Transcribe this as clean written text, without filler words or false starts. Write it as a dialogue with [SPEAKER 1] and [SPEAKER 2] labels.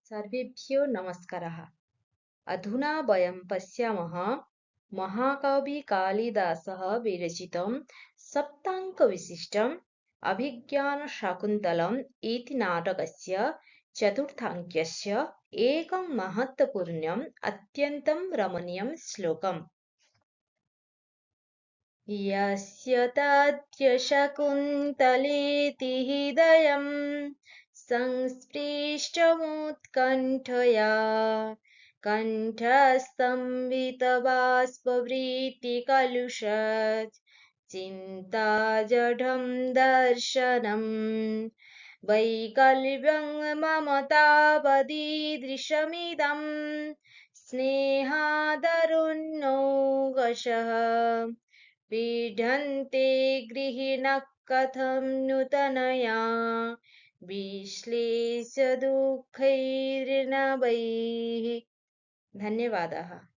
[SPEAKER 1] सर्वेभ्यो नमस्कारः। अधुना वयं पश्यामः महाकविकालिदासः विरचितं सप्ताङ्कविशिष्टम् अभिज्ञानशाकुन्तलम् इति नाटकस्य चतुर्थाङ्कस्य एकं महत्त्वपूर्णम् अत्यन्तं रमणीयं श्लोकम्। यस्य तद्य शकुन्तलेति हृदयम् संस्पृष्टमुत्कण्ठया कण्ठस्तम्भितबाष्पवृत्तिकलुषत् चिन्ताजडं दर्शनम् वैकल्यं मम तावदीदृशमिदं स्नेहादरुन्नौकशः पीडन्ते गृहिणः कथं नूतनया विश्लेष्य दुःखैर्नवैः। धन्यवादः।